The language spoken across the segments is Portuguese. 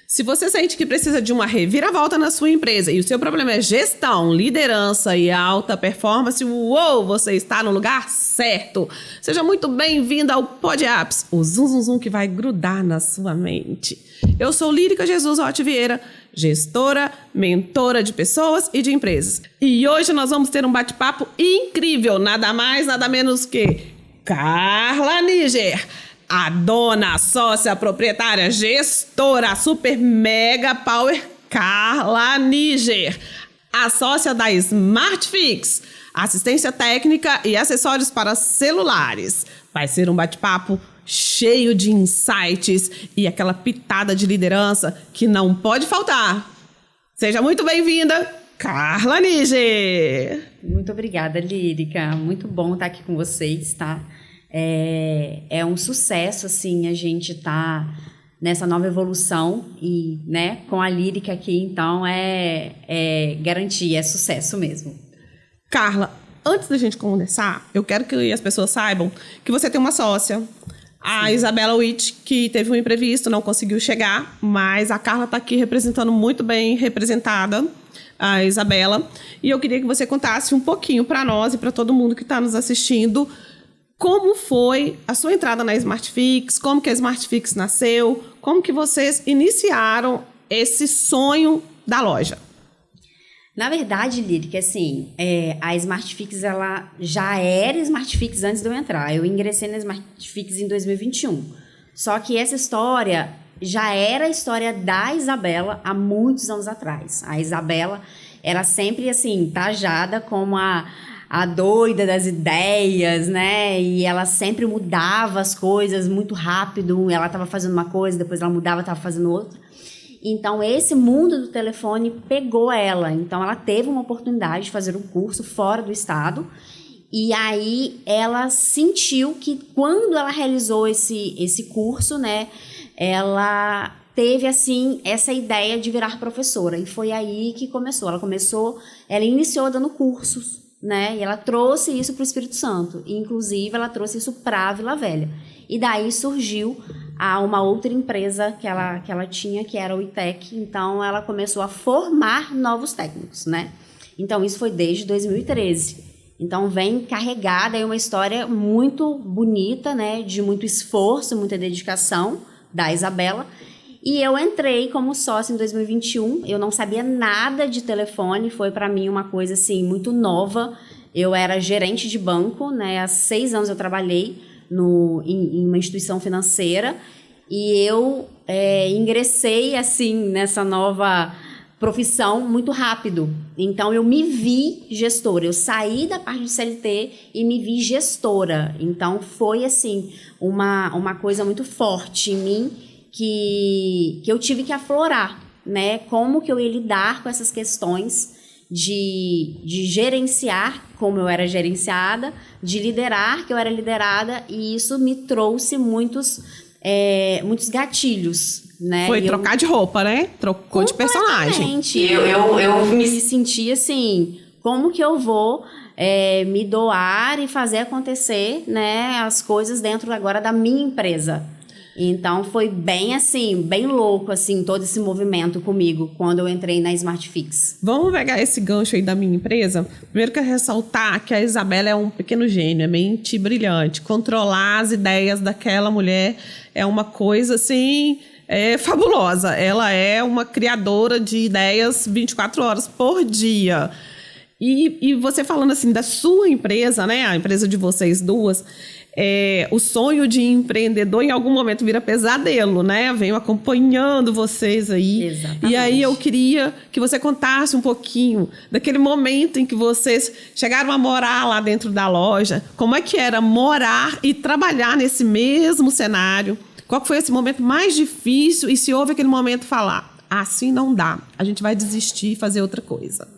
Se você sente que precisa de uma reviravolta na sua empresa e o seu problema é gestão, liderança e alta performance, uou, você está no lugar certo. Seja muito bem-vindo ao PodApps, o zum zum zum que vai grudar na sua mente. Eu sou Lírica Jesus Rotti Vieira, gestora, mentora de pessoas e de empresas. E hoje nós vamos ter um bate-papo incrível, nada mais, nada menos que Carla Níger. A dona, sócia, proprietária, gestora, super mega power Carla Níger. A sócia da SmartFix, assistência técnica e acessórios para celulares. Vai ser um bate-papo cheio de insights e aquela pitada de liderança que não pode faltar. Seja muito bem-vinda, Carla Níger. Muito obrigada, Lírica. Muito bom estar aqui com vocês, tá? É um sucesso, assim, a gente tá nessa nova evolução e, né, com a Lírica aqui, então é garantia, é sucesso mesmo. Carla, antes da gente conversar, eu quero que as pessoas saibam que você tem uma sócia, a Isabela Witt, que teve um imprevisto, não conseguiu chegar, mas a Carla está aqui representando muito bem representada, a Isabela, e eu queria que você contasse um pouquinho para nós e para todo mundo que está nos assistindo como foi a sua entrada na SmartFix, como que a SmartFix nasceu, como que vocês iniciaram esse sonho da loja. Na verdade, Lírica, assim, a SmartFix, ela já era SmartFix antes de eu entrar. Eu ingressei na SmartFix em 2021. Só que essa história já era a história da Isabela há muitos anos atrás. A Isabela era sempre, assim, tajada como a doida das ideias, né? E ela sempre mudava as coisas muito rápido. Ela estava fazendo uma coisa, depois ela mudava, estava fazendo outra. Então, esse mundo do telefone pegou ela. Então, ela teve uma oportunidade de fazer um curso fora do estado. E aí, ela sentiu que quando ela realizou esse curso, né? Ela teve, assim, essa ideia de virar professora. E foi aí que começou. Ela iniciou dando cursos, né? E ela trouxe isso para o Espírito Santo. E, inclusive, ela trouxe isso para a Vila Velha. E daí surgiu uma outra empresa que ela tinha, que era o ITEC. Então, ela começou a formar novos técnicos, né? Então, isso foi desde 2013. Então, vem carregada aí uma história muito bonita, né? De muito esforço, muita dedicação da Isabela. E eu entrei como sócia em 2021, eu não sabia nada de telefone, foi para mim uma coisa assim muito nova. Eu era gerente de banco, né? Há 6 anos eu trabalhei em uma instituição financeira e eu ingressei assim nessa nova profissão muito rápido. Então eu me vi gestora, eu saí da parte de CLT e me vi gestora. Então foi assim uma coisa muito forte em mim, que eu tive que aflorar, né? Como que eu ia lidar com essas questões de gerenciar, como eu era gerenciada, de liderar, que eu era liderada, e isso me trouxe muitos gatilhos, né? Foi trocar de roupa, né? Trocou de personagem. Eu me senti assim, como que eu vou me doar e fazer acontecer, né, as coisas dentro agora da minha empresa. Então, foi bem assim, bem louco, assim, todo esse movimento comigo, quando eu entrei na SmartFix. Vamos pegar esse gancho aí da minha empresa. Primeiro, quero ressaltar que a Isabela é um pequeno gênio, é mente brilhante. Controlar as ideias daquela mulher é uma coisa, assim, fabulosa. Ela é uma criadora de ideias 24 horas por dia. E você falando, assim, da sua empresa, né? A empresa de vocês duas... o sonho de empreendedor em algum momento vira pesadelo, né? Venho acompanhando vocês aí. Exatamente. E aí eu queria que você contasse um pouquinho daquele momento em que vocês chegaram a morar lá dentro da loja. Como é que era morar e trabalhar nesse mesmo cenário? Qual foi esse momento mais difícil? E se houve aquele momento falar, assim não dá, a gente vai desistir e fazer outra coisa.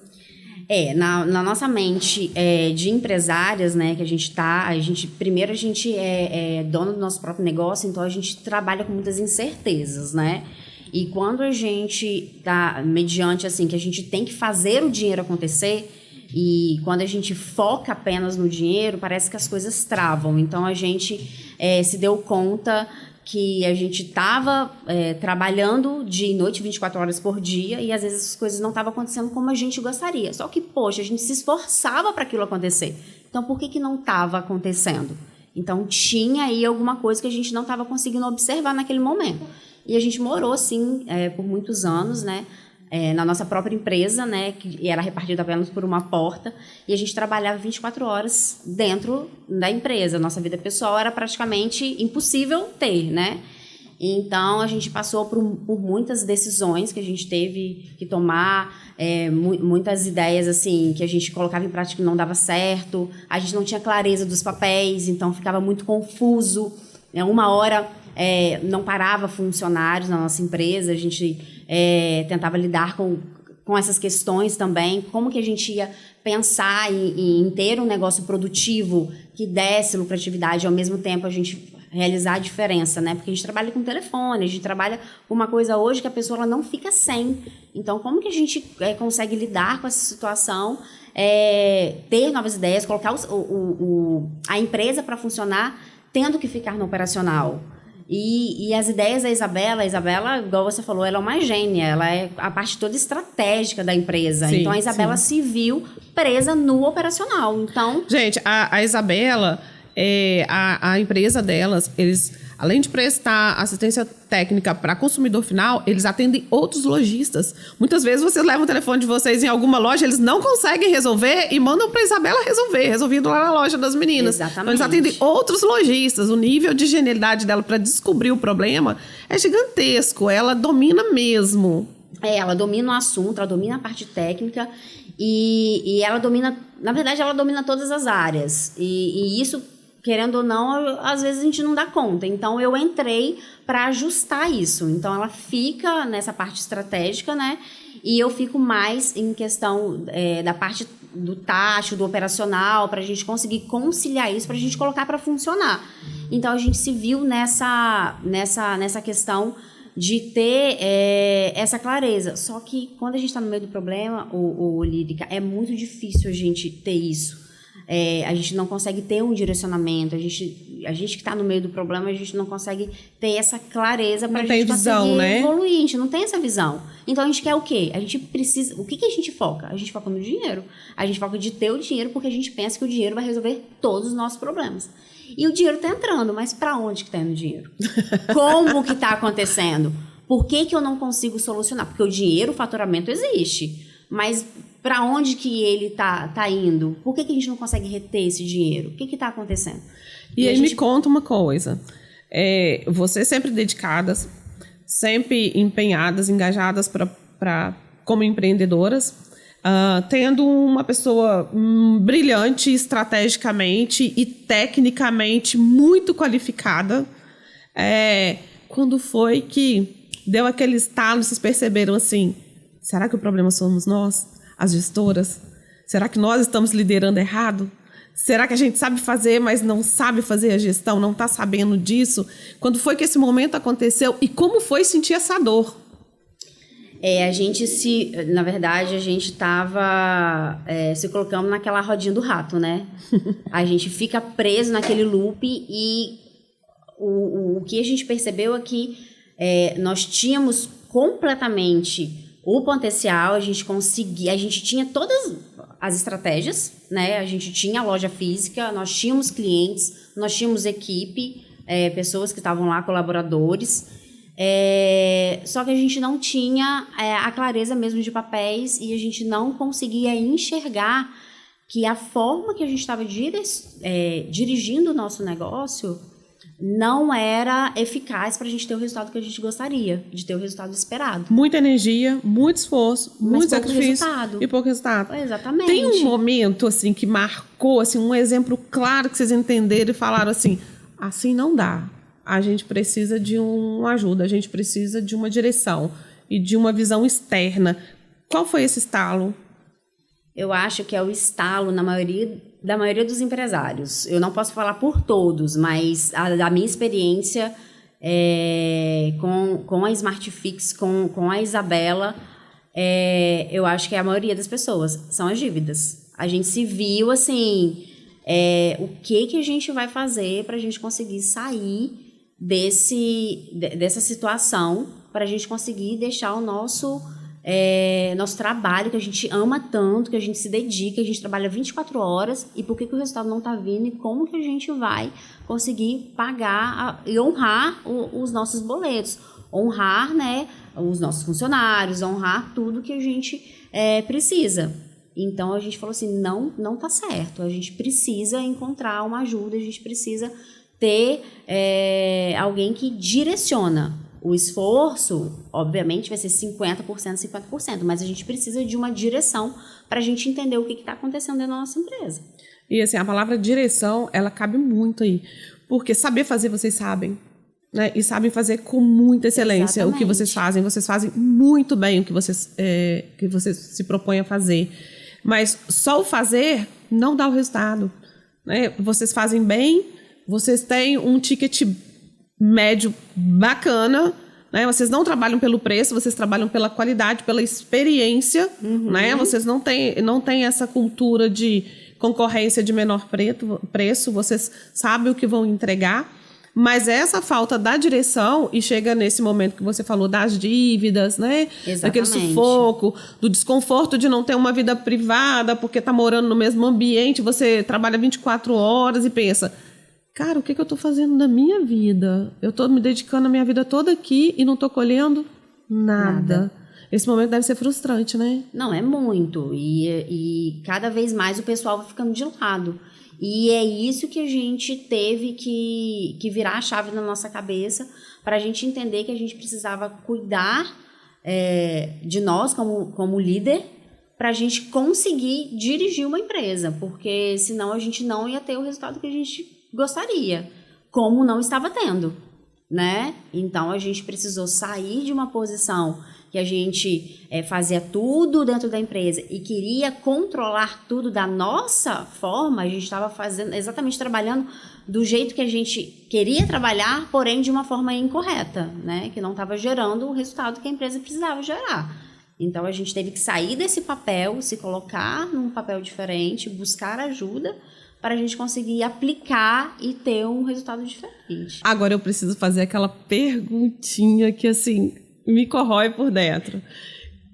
Na nossa mente de empresárias, né, que a gente primeiro a gente é dono do nosso próprio negócio, então a gente trabalha com muitas incertezas, né? E quando a gente tá mediante, assim, que a gente tem que fazer o dinheiro acontecer, e quando a gente foca apenas no dinheiro, parece que as coisas travam. Então a gente se deu conta que a gente estava trabalhando dia e noite, 24 horas por dia, e às vezes as coisas não estavam acontecendo como a gente gostaria. Só que, poxa, a gente se esforçava para aquilo acontecer. Então, por que não estava acontecendo? Então, tinha aí alguma coisa que a gente não estava conseguindo observar naquele momento. E a gente morou, sim, por muitos anos, né? Na nossa própria empresa, né, que era repartida apenas por uma porta, e a gente trabalhava 24 horas dentro da empresa. Nossa vida pessoal era praticamente impossível ter, né? Então, a gente passou por muitas decisões que a gente teve que tomar, muitas ideias assim que a gente colocava em prática e não dava certo, a gente não tinha clareza dos papéis, então ficava muito confuso. Uma hora não parava funcionários na nossa empresa, a gente tentava lidar com essas questões também, como que a gente ia pensar em ter um negócio produtivo que desse lucratividade, ao mesmo tempo a gente realizar a diferença, né? Porque a gente trabalha com telefone, a gente trabalha com uma coisa hoje que a pessoa ela não fica sem. Então, como que a gente consegue lidar com essa situação, ter novas ideias, colocar a empresa para funcionar, tendo que ficar no operacional? E as ideias da Isabela, igual você falou, ela é uma gênia, ela é a parte toda estratégica da empresa. Sim, então, a Isabela se viu presa no operacional. Então, gente, a Isabela, a empresa delas, eles, além de prestar assistência técnica para consumidor final, eles atendem outros lojistas. Muitas vezes vocês levam o telefone de vocês em alguma loja, eles não conseguem resolver e mandam para a Isabela resolvido lá na loja das meninas. Exatamente. Então, eles atendem outros lojistas. O nível de genialidade dela para descobrir o problema é gigantesco. Ela domina mesmo. Ela domina o assunto, ela domina a parte técnica e ela domina, na verdade, ela domina todas as áreas. E isso, querendo ou não, às vezes a gente não dá conta. Então, eu entrei para ajustar isso. Então, ela fica nessa parte estratégica, né? E eu fico mais em questão da parte do taxa, do operacional, para a gente conseguir conciliar isso, para a gente colocar para funcionar. Então, a gente se viu nessa questão de ter essa clareza. Só que, quando a gente está no meio do problema, Lírica, é muito difícil a gente ter isso. A gente não consegue ter um direcionamento, a gente que está no meio do problema, a gente não consegue ter essa clareza para a gente conseguir evoluir, a gente não tem essa visão. Então, a gente quer o quê? A gente precisa... O que a gente foca? A gente foca no dinheiro. A gente foca de ter o dinheiro porque a gente pensa que o dinheiro vai resolver todos os nossos problemas. E o dinheiro está entrando, mas para onde que está indo o dinheiro? Como que está acontecendo? Por que eu não consigo solucionar? Porque o dinheiro, o faturamento existe, mas para onde que ele tá indo? Por que a gente não consegue reter esse dinheiro? O que está acontecendo? E aí me conta uma coisa. Vocês sempre dedicadas, sempre empenhadas, engajadas como empreendedoras, tendo uma pessoa brilhante estrategicamente e tecnicamente muito qualificada. Quando foi que deu aquele estalo, vocês perceberam assim, será que o problema somos nós? As gestoras? Será que nós estamos liderando errado? Será que a gente sabe fazer, mas não sabe fazer a gestão, não está sabendo disso? Quando foi que esse momento aconteceu e como foi sentir essa dor? Na verdade, a gente estava se colocando naquela rodinha do rato, né? A gente fica preso naquele loop e o que a gente percebeu é que nós tínhamos completamente o potencial, a gente tinha todas as estratégias, né? A gente tinha a loja física, nós tínhamos clientes, nós tínhamos equipe, pessoas que estavam lá, colaboradores, só que a gente não tinha a clareza mesmo de papéis e a gente não conseguia enxergar que a forma que a gente estava dirigindo o nosso negócio não era eficaz para a gente ter o resultado que a gente gostaria, de ter o resultado esperado. Muita energia, muito esforço, muito sacrifício e pouco resultado. Exatamente. Tem um momento assim que marcou, assim, um exemplo claro que vocês entenderam e falaram assim não dá. A gente precisa de uma ajuda, a gente precisa de uma direção e de uma visão externa. Qual foi esse estalo? Eu acho que é o estalo da maioria dos empresários. Eu não posso falar por todos, mas a minha experiência com a Smartfix, com a Isabela, eu acho que a maioria das pessoas são as dívidas. A gente se viu assim, o que a gente vai fazer para a gente conseguir sair dessa situação para a gente conseguir deixar o nosso trabalho, que a gente ama tanto, que a gente se dedica, a gente trabalha 24 horas, e por que o resultado não está vindo e como que a gente vai conseguir pagar e honrar os nossos boletos, honrar, né, os nossos funcionários, honrar tudo que a gente precisa. Então a gente falou assim, não tá certo, a gente precisa encontrar uma ajuda, a gente precisa ter alguém que direciona. O esforço, obviamente, vai ser 50%, 50%, mas a gente precisa de uma direção para a gente entender o que está acontecendo dentro da nossa empresa. E assim, a palavra direção, ela cabe muito aí, porque saber fazer, vocês sabem, né? E sabem fazer com muita excelência. Exatamente. O que vocês fazem muito bem o que vocês se propõem a fazer. Mas só o fazer não dá o resultado, né? Vocês fazem bem, vocês têm um ticket médio bacana, né? Vocês não trabalham pelo preço, vocês trabalham pela qualidade, pela experiência, né? Vocês não têm essa cultura de concorrência de menor preço, vocês sabem o que vão entregar, mas essa falta da direção, e chega nesse momento que você falou das dívidas, né? Exatamente. Daquele sufoco, do desconforto de não ter uma vida privada porque está morando no mesmo ambiente, você trabalha 24 horas e pensa, cara, o que eu estou fazendo na minha vida? Eu estou me dedicando a minha vida toda aqui e não estou colhendo nada. Esse momento deve ser frustrante, né? Não, é muito. E cada vez mais o pessoal vai ficando de lado. E é isso que a gente teve que virar a chave na nossa cabeça para a gente entender que a gente precisava cuidar de nós como líder para a gente conseguir dirigir uma empresa. Porque senão a gente não ia ter o resultado que a gente gostaria, como não estava tendo, né? Então a gente precisou sair de uma posição que a gente fazia tudo dentro da empresa e queria controlar tudo da nossa forma. A gente estava exatamente trabalhando do jeito que a gente queria trabalhar, porém de uma forma incorreta, né? Que não estava gerando o resultado que a empresa precisava gerar. Então a gente teve que sair desse papel, se colocar num papel diferente, buscar ajuda para a gente conseguir aplicar e ter um resultado diferente. Agora eu preciso fazer aquela perguntinha que, assim, me corrói por dentro.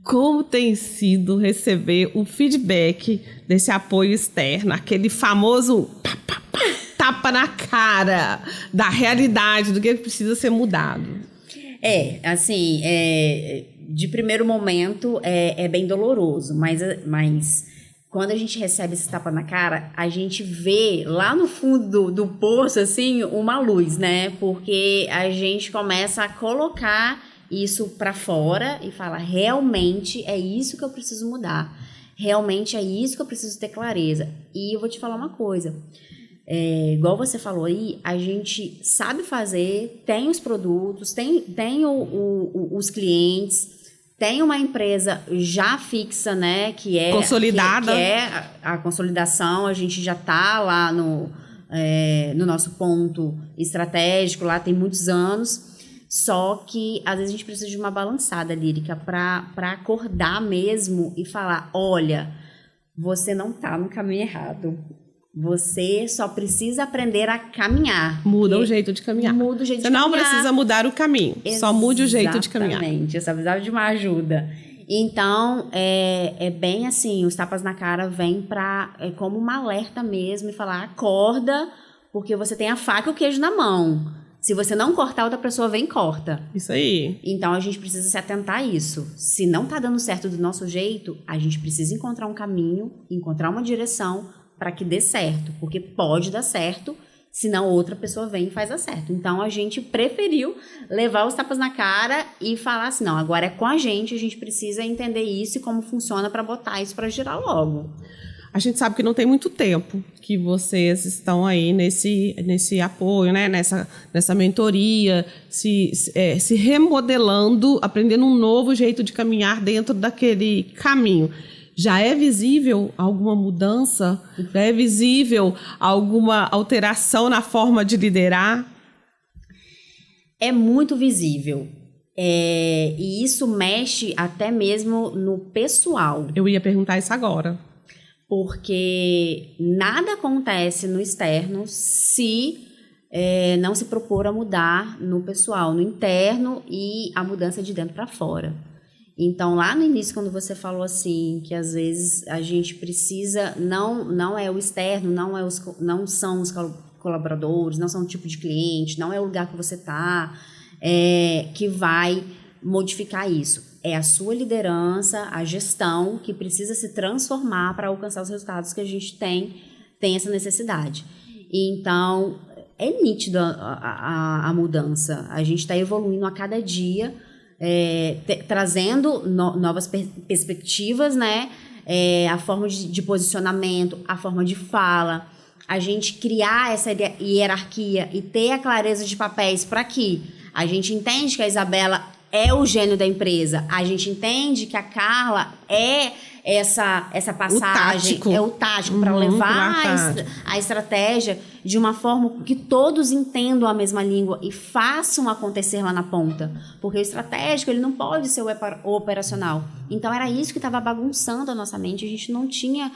Como tem sido receber o feedback desse apoio externo, aquele famoso tapa na cara da realidade, do que precisa ser mudado? Assim, de primeiro momento é bem doloroso, mas quando a gente recebe esse tapa na cara, a gente vê lá no fundo do poço, assim, uma luz, né? Porque a gente começa a colocar isso para fora e fala, realmente é isso que eu preciso mudar. Realmente é isso que eu preciso ter clareza. E eu vou te falar uma coisa. Igual você falou aí, a gente sabe fazer, tem os produtos, tem os clientes, tem uma empresa já fixa, né, que é consolidada, que é a consolidação. A gente já está lá no nosso ponto estratégico, lá tem muitos anos. Só que às vezes a gente precisa de uma balançada, Lírica, para acordar mesmo e falar, olha, você não está no caminho errado. Você só precisa aprender a caminhar. Muda o jeito de caminhar. Muda o jeito Você de caminhar. Você não precisa mudar o caminho. Só mude o jeito de caminhar. Exatamente. Eu só precisava de uma ajuda. Então, é bem assim, os tapas na cara vêm como uma alerta mesmo e falar, acorda, porque você tem a faca e o queijo na mão. Se você não cortar, outra pessoa vem e corta. Isso aí. Então, a gente precisa se atentar a isso. Se não tá dando certo do nosso jeito, a gente precisa encontrar um caminho, encontrar uma direção para que dê certo, porque pode dar certo, senão outra pessoa vem e faz dar certo. Então, a gente preferiu levar os tapas na cara e falar assim, não, agora é com a gente precisa entender isso e como funciona para botar isso para girar logo. A gente sabe que não tem muito tempo que vocês estão aí nesse apoio, né? nessa mentoria, se remodelando, aprendendo um novo jeito de caminhar dentro daquele caminho. Já é visível alguma mudança? Já é visível alguma alteração na forma de liderar? É muito visível. E isso mexe até mesmo no pessoal. Eu ia perguntar isso agora. Porque nada acontece no externo se não se propor a mudar no pessoal, no interno, e a mudança de dentro para fora. Então, lá no início, quando você falou assim, que às vezes a gente precisa, não é o externo, não são os colaboradores, não são o tipo de cliente, não é o lugar que você está, que vai modificar isso. É a sua liderança, a gestão, que precisa se transformar para alcançar os resultados que a gente tem essa necessidade. Então, é nítida a mudança. A gente está evoluindo a cada dia, trazendo novas perspectivas, né? A forma de posicionamento, a forma de fala, a gente criar essa hierarquia e ter a clareza de papéis para que a gente entende que a Isabela é o gênio da empresa, a gente entende que a Carla é essa passagem, o tático para levar a estratégia de uma forma que todos entendam a mesma língua e façam acontecer lá na ponta. Porque o estratégico, ele não pode ser o operacional. Então, era isso que estava bagunçando a nossa mente. A gente não tinha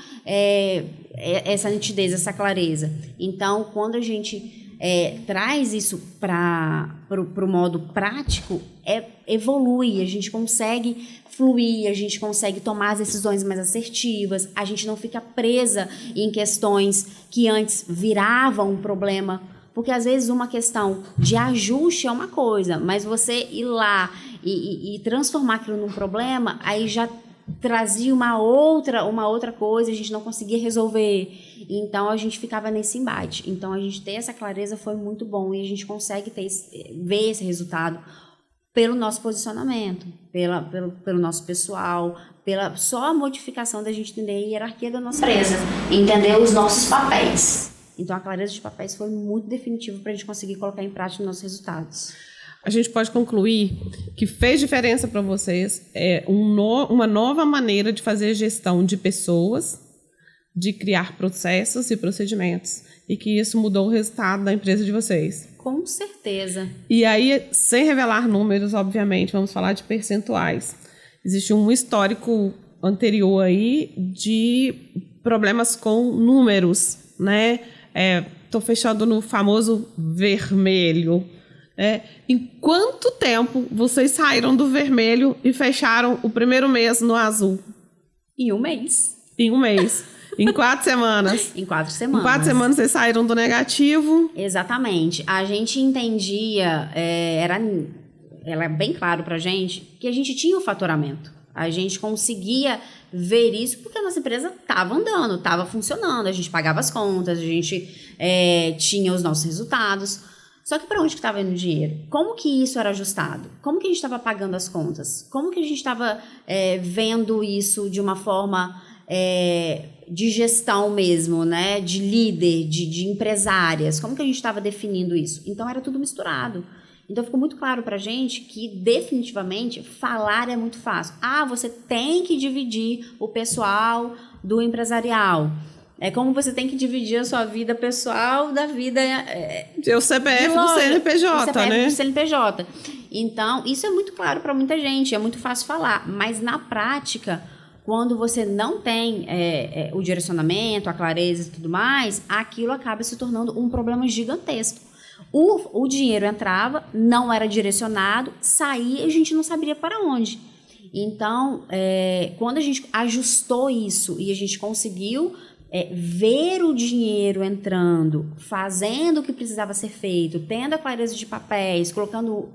essa nitidez, essa clareza. Então, quando a gente traz isso para o modo prático, evolui, a gente consegue fluir, a gente consegue tomar as decisões mais assertivas, a gente não fica presa em questões que antes viravam um problema, porque às vezes uma questão de ajuste é uma coisa, mas você ir lá e transformar aquilo num problema, aí já trazia uma outra coisa, a gente não conseguia resolver, então a gente ficava nesse embate. Então a gente ter essa clareza foi muito bom e a gente consegue ver esse resultado pelo nosso posicionamento, pelo nosso pessoal, pela só a modificação da gente entender a hierarquia da nossa empresa, entender os nossos papéis. Então a clareza de papéis foi muito definitiva para a gente conseguir colocar em prática os nossos resultados. A gente pode concluir que fez diferença para vocês uma nova maneira de fazer gestão de pessoas, de criar processos e procedimentos, e que isso mudou o resultado da empresa de vocês. Com certeza. E aí, sem revelar números, obviamente, vamos falar de percentuais. Existe um histórico anterior aí de problemas com números, né? Estou fechando no famoso vermelho. Em quanto tempo vocês saíram do vermelho e fecharam o primeiro mês no azul? Em um mês. Em um mês. Em 4 semanas. Em 4 semanas. Em 4 semanas vocês saíram do negativo. Exatamente. A gente entendia, era bem claro pra gente, que a gente tinha o faturamento. A gente conseguia ver isso porque a nossa empresa estava andando, estava funcionando. A gente pagava as contas, a gente tinha os nossos resultados. Só que para onde que estava indo o dinheiro? Como que isso era ajustado? Como que a gente estava pagando as contas? Como que a gente estava vendo isso de uma forma de gestão mesmo, né? De líder, de empresárias? Como que a gente estava definindo isso? Então era tudo misturado. Então ficou muito claro pra gente que definitivamente falar é muito fácil. Você tem que dividir o pessoal do empresarial. É como você tem que dividir a sua vida pessoal da vida... o CPF do CNPJ, né? Do CNPJ. Então, isso é muito claro para muita gente, é muito fácil falar. Mas, na prática, quando você não tem o direcionamento, a clareza e tudo mais, aquilo acaba se tornando um problema gigantesco. O dinheiro entrava, não era direcionado, saía e a gente não sabia para onde. Então, quando a gente ajustou isso e a gente conseguiu... ver o dinheiro entrando, fazendo o que precisava ser feito, tendo a clareza de papéis, colocando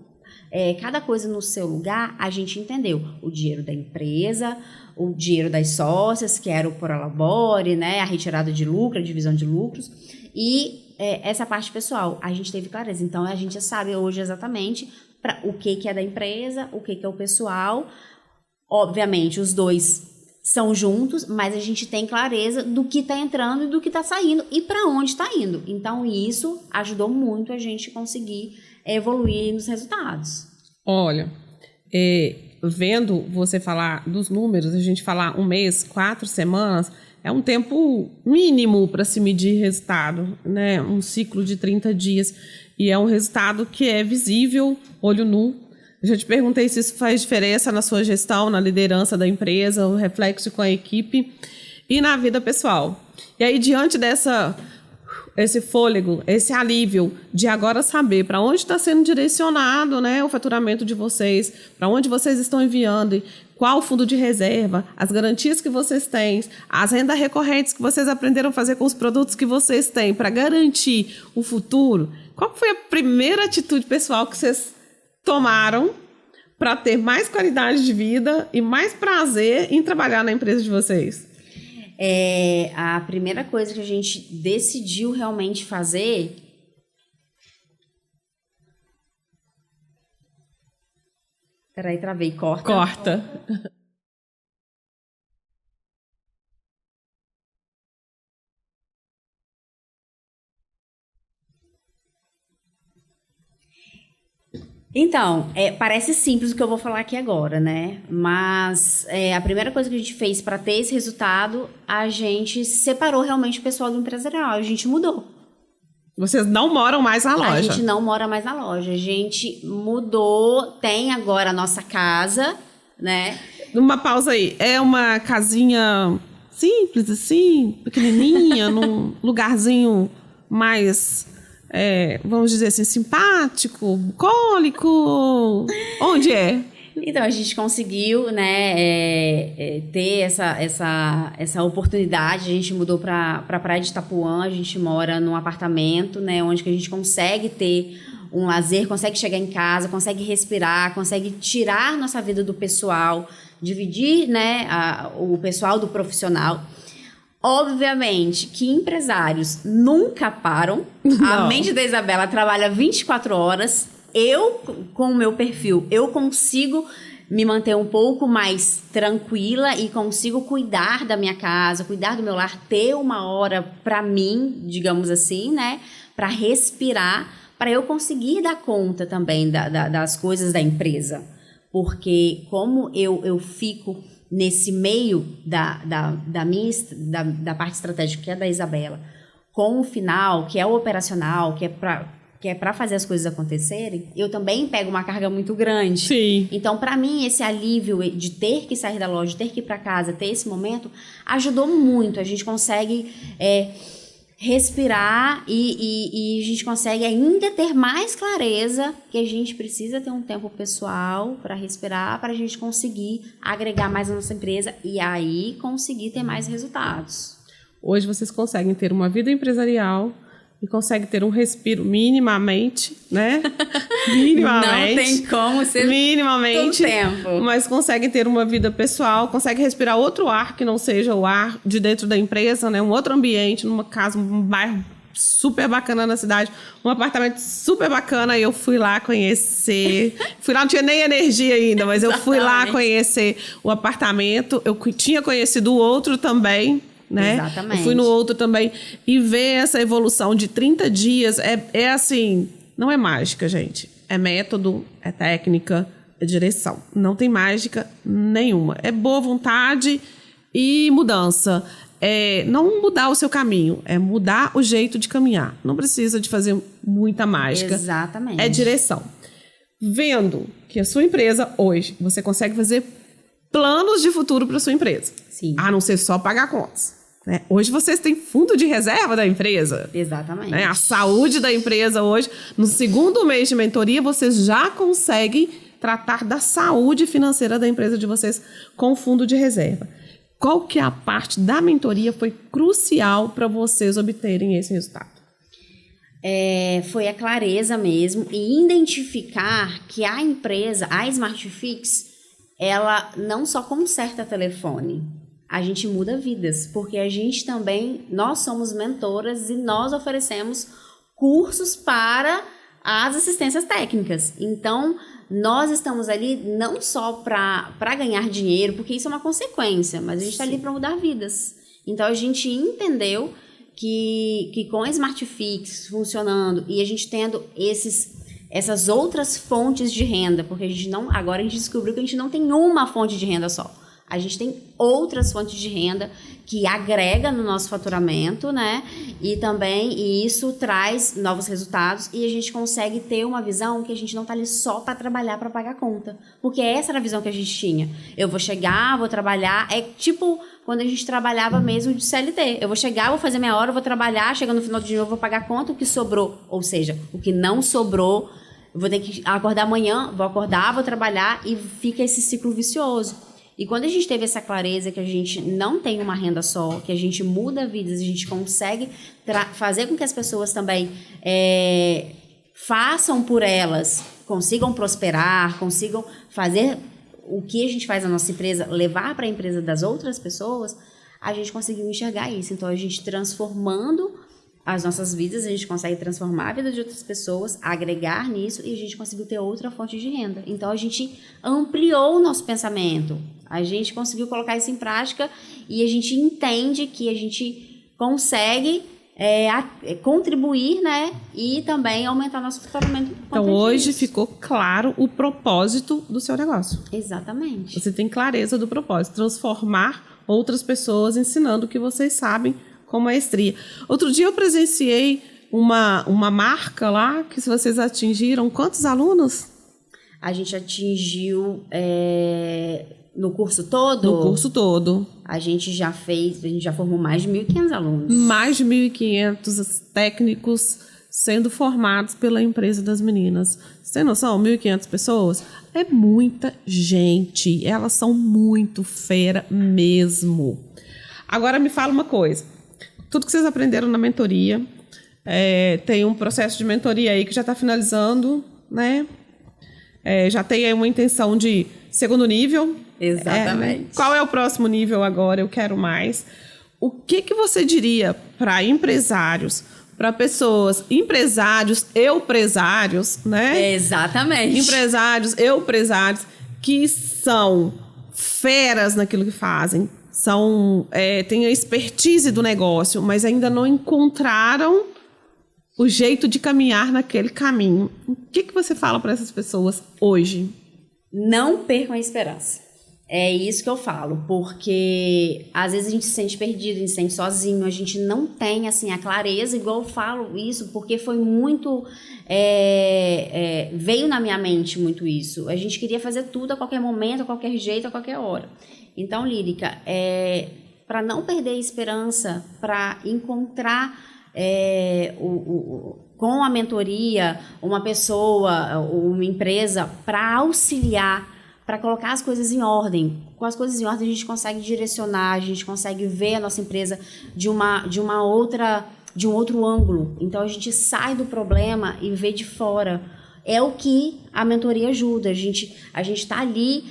cada coisa no seu lugar, a gente entendeu o dinheiro da empresa, o dinheiro das sócias, que era o Por Elabore, né, a retirada de lucro, a divisão de lucros, e essa parte pessoal, a gente teve clareza. Então, a gente já sabe hoje exatamente o que é da empresa, o que é o pessoal. Obviamente, os dois são juntos, mas a gente tem clareza do que está entrando e do que está saindo e para onde está indo. Então, isso ajudou muito a gente conseguir evoluir nos resultados. Olha, vendo você falar dos números, a gente falar um mês, 4 semanas, é um tempo mínimo para se medir resultado, né? Um ciclo de 30 dias. E é um resultado que é visível, olho nu. Eu já te perguntei se isso faz diferença na sua gestão, na liderança da empresa, o reflexo com a equipe e na vida pessoal. E aí, diante dessa esse fôlego, esse alívio de agora saber para onde está sendo direcionado, né, o faturamento de vocês, para onde vocês estão enviando, qual o fundo de reserva, as garantias que vocês têm, as rendas recorrentes que vocês aprenderam a fazer com os produtos que vocês têm para garantir o futuro. Qual foi a primeira atitude pessoal que vocês tomaram para ter mais qualidade de vida e mais prazer em trabalhar na empresa de vocês? A primeira coisa que a gente decidiu realmente fazer... Peraí, travei. Corta. Então, parece simples o que eu vou falar aqui agora, né? Mas a primeira coisa que a gente fez para ter esse resultado, a gente separou realmente o pessoal do empresarial, a gente mudou. Vocês não moram mais na loja? A gente não mora mais na loja, a gente mudou, tem agora a nossa casa, né? Uma pausa aí, é uma casinha simples assim, pequenininha, num lugarzinho mais... vamos dizer assim, simpático, bucólico? Onde é? Então, a gente conseguiu, né, ter essa oportunidade. A gente mudou para a Praia de Itapuã, a gente mora num apartamento, né, onde que a gente consegue ter um lazer, consegue chegar em casa, consegue respirar, consegue tirar nossa vida do pessoal, dividir, né, o pessoal do profissional. Obviamente que empresários nunca param. Não. A mente da Isabela trabalha 24 horas. Eu, com o meu perfil, eu consigo me manter um pouco mais tranquila e consigo cuidar da minha casa, cuidar do meu lar, ter uma hora para mim, digamos assim, né? Para respirar, para eu conseguir dar conta também das coisas da empresa. Porque como eu fico... nesse meio da parte estratégica, que é da Isabela, com o final, que é o operacional, que é para fazer as coisas acontecerem, eu também pego uma carga muito grande. Sim. Então, para mim, esse alívio de ter que sair da loja, de ter que ir para casa, ter esse momento, ajudou muito. A gente consegue respirar e a gente consegue ainda ter mais clareza que a gente precisa ter um tempo pessoal para respirar, para a gente conseguir agregar mais na nossa empresa e aí conseguir ter mais resultados. Hoje vocês conseguem ter uma vida empresarial e conseguem ter um respiro minimamente, né? Minimamente. Não tem como ser minimamente, todo tempo. Mas conseguem ter uma vida pessoal, conseguem respirar outro ar que não seja o ar de dentro da empresa, né? Um outro ambiente, numa casa, um bairro super bacana na cidade, um apartamento super bacana, e eu fui lá conhecer. Fui lá, não tinha nem energia ainda, mas eu fui lá conhecer o apartamento. Eu tinha conhecido o outro também, né? Exatamente. Eu fui no outro também e ver essa evolução de 30 dias é assim, não é mágica, gente. É método, é técnica, é direção. Não tem mágica nenhuma. É boa vontade e mudança. É não mudar o seu caminho, é mudar o jeito de caminhar. Não precisa de fazer muita mágica. Exatamente. É direção. Vendo que a sua empresa hoje, você consegue fazer planos de futuro para sua empresa. Sim. A não ser só pagar contas. Né? Hoje vocês têm fundo de reserva da empresa. Exatamente. Né? A saúde da empresa hoje, no segundo mês de mentoria, vocês já conseguem tratar da saúde financeira da empresa de vocês com fundo de reserva. Qual que é a parte da mentoria foi crucial para vocês obterem esse resultado? Foi a clareza mesmo e identificar que a empresa, a Smartfix, ela não só conserta telefone, a gente muda vidas, porque a gente também, nós somos mentoras e nós oferecemos cursos para as assistências técnicas. Então, nós estamos ali não só para ganhar dinheiro, porque isso é uma consequência, mas a gente está ali para mudar vidas. Então, a gente entendeu que com a Smartfix funcionando e a gente tendo essas outras fontes de renda, porque agora a gente descobriu que a gente não tem uma fonte de renda só. A gente tem outras fontes de renda que agrega no nosso faturamento, né? E isso traz novos resultados e a gente consegue ter uma visão que a gente não está ali só para trabalhar, para pagar conta. Porque essa era a visão que a gente tinha. Eu vou chegar, vou trabalhar, é tipo quando a gente trabalhava mesmo de CLT. Eu vou chegar, vou fazer minha hora, vou trabalhar, chegando no final do dia eu vou pagar a conta, o que sobrou, ou seja, o que não sobrou, eu vou ter que acordar amanhã, vou acordar, vou trabalhar e fica esse ciclo vicioso. E quando a gente teve essa clareza que a gente não tem uma renda só, que a gente muda vidas, a gente consegue fazer com que as pessoas também façam por elas, consigam prosperar, consigam fazer o que a gente faz na nossa empresa, levar para a empresa das outras pessoas, a gente conseguiu enxergar isso. Então, a gente transformando as nossas vidas, a gente consegue transformar a vida de outras pessoas, agregar nisso e a gente conseguiu ter outra fonte de renda. Então, a gente ampliou o nosso pensamento, a gente conseguiu colocar isso em prática e a gente entende que a gente consegue contribuir, né? E também aumentar nosso faturamento. Então, hoje ficou claro o propósito do seu negócio. Exatamente. Você tem clareza do propósito, transformar outras pessoas ensinando o que vocês sabem com maestria. Outro dia eu presenciei uma marca lá, que se vocês atingiram, quantos alunos? A gente atingiu no curso todo? No curso todo. A gente já formou mais de 1.500 alunos. Mais de 1.500 técnicos sendo formados pela empresa das meninas. Você tem noção? 1.500 pessoas? É muita gente. Elas são muito fera mesmo. Agora me fala uma coisa. Tudo que vocês aprenderam na mentoria, tem um processo de mentoria aí que já está finalizando, né? Já tem aí uma intenção de segundo nível. Exatamente. Qual é o próximo nível agora? Eu quero mais. O que você diria para empresários, para pessoas, empresários, empresários, né? Exatamente. Empresários, empresários que são feras naquilo que fazem, têm a expertise do negócio, mas ainda não encontraram o jeito de caminhar naquele caminho. O que você fala para essas pessoas hoje? Não percam a esperança. É isso que eu falo, porque às vezes a gente se sente perdido, a gente se sente sozinho, a gente não tem assim a clareza, igual eu falo isso, porque foi muito, veio na minha mente muito isso. A gente queria fazer tudo a qualquer momento, a qualquer jeito, a qualquer hora. Então, Lírica, para não perder a esperança, para encontrar com a mentoria uma pessoa, uma empresa, para auxiliar, para colocar as coisas em ordem. Com as coisas em ordem a gente consegue direcionar, a gente consegue ver a nossa empresa de um outro ângulo. Então a gente sai do problema e vê de fora. É o que a mentoria ajuda. A gente está ali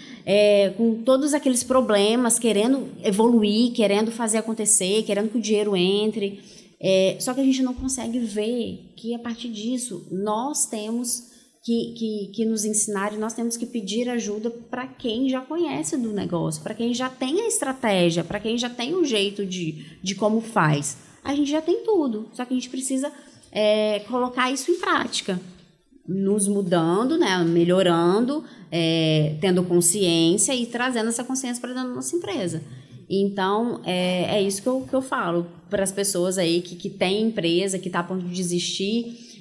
com todos aqueles problemas, querendo evoluir, querendo fazer acontecer, querendo que o dinheiro entre. Só que a gente não consegue ver que a partir disso nós temos que nos ensinar e nós temos que pedir ajuda para quem já conhece do negócio, para quem já tem a estratégia, para quem já tem o jeito de como faz. A gente já tem tudo, só que a gente precisa colocar isso em prática, nos mudando, né, melhorando, tendo consciência e trazendo essa consciência para dentro da nossa empresa. Então, é isso que eu falo para as pessoas aí que têm empresa, que está a ponto de desistir,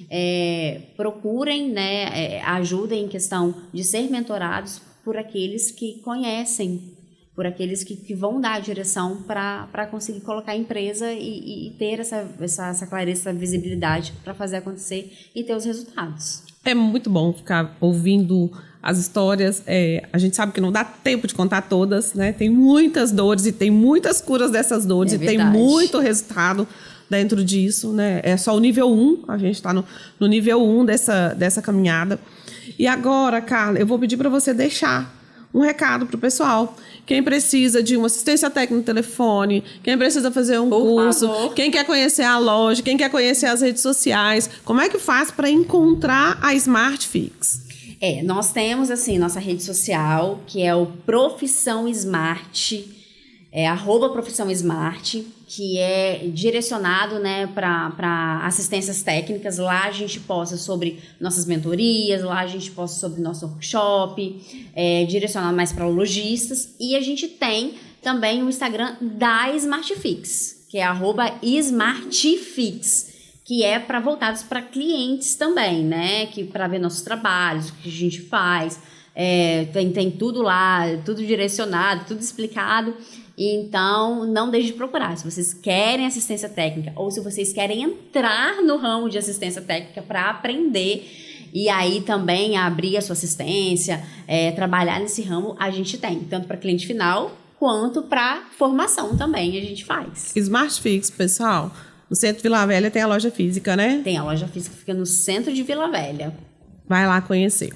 procurem, né, ajuda em questão de ser mentorados por aqueles que conhecem, por aqueles que vão dar a direção para conseguir colocar a empresa e ter essa clareza, essa visibilidade para fazer acontecer e ter os resultados. É muito bom ficar ouvindo as histórias. A gente sabe que não dá tempo de contar todas, né? Tem muitas dores e tem muitas curas dessas dores e tem muito resultado dentro disso, né? É só o nível 1, a gente está no nível 1 dessa caminhada. E agora, Carla, eu vou pedir para você deixar um recado para o pessoal. Quem precisa de uma assistência técnica no telefone, quem precisa fazer um curso, quem quer conhecer a loja, quem quer conhecer as redes sociais, como é que faz para encontrar a Smart Fix? Nós temos, assim, nossa rede social, que é o Profissão Smart, @Profissão Smart, que é direcionado, né, para assistências técnicas. Lá a gente posta sobre nossas mentorias, lá a gente posta sobre nosso workshop, direcionado mais para lojistas. E a gente tem também o Instagram da Smartfix, que é @Smartfix, que é voltados para clientes também, né, para ver nossos trabalhos, o que a gente faz. Tem tudo lá, tudo direcionado, tudo explicado. Então, não deixe de procurar. Se vocês querem assistência técnica ou se vocês querem entrar no ramo de assistência técnica para aprender e aí também abrir a sua assistência, trabalhar nesse ramo, a gente tem. Tanto para cliente final quanto para formação também a gente faz. SmartFix, pessoal, no centro de Vila Velha tem a loja física, né? Tem a loja física que fica no centro de Vila Velha. Vai lá conhecer.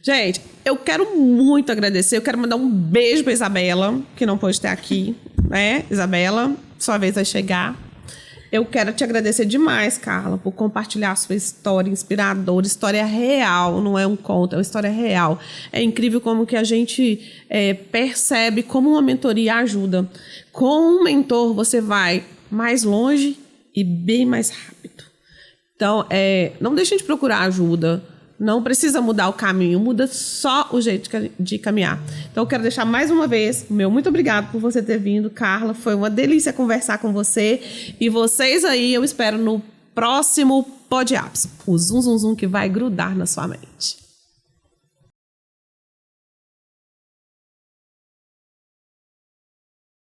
Gente, eu quero muito agradecer. Eu quero mandar um beijo pra Isabela, que não pôde estar aqui, né? Isabela, sua vez vai chegar. Eu quero te agradecer demais, Carla, por compartilhar a sua história inspiradora, história real, não é um conto, é uma história real. É incrível como que a gente percebe como uma mentoria ajuda. Com um mentor, você vai mais longe e bem mais rápido. Então, não deixem de procurar ajuda. Não precisa mudar o caminho, muda só o jeito de caminhar. Então, eu quero deixar mais uma vez o meu muito obrigado por você ter vindo, Carla. Foi uma delícia conversar com você. E vocês aí, eu espero no próximo Pod Apps. O zum, zum, zum que vai grudar na sua mente.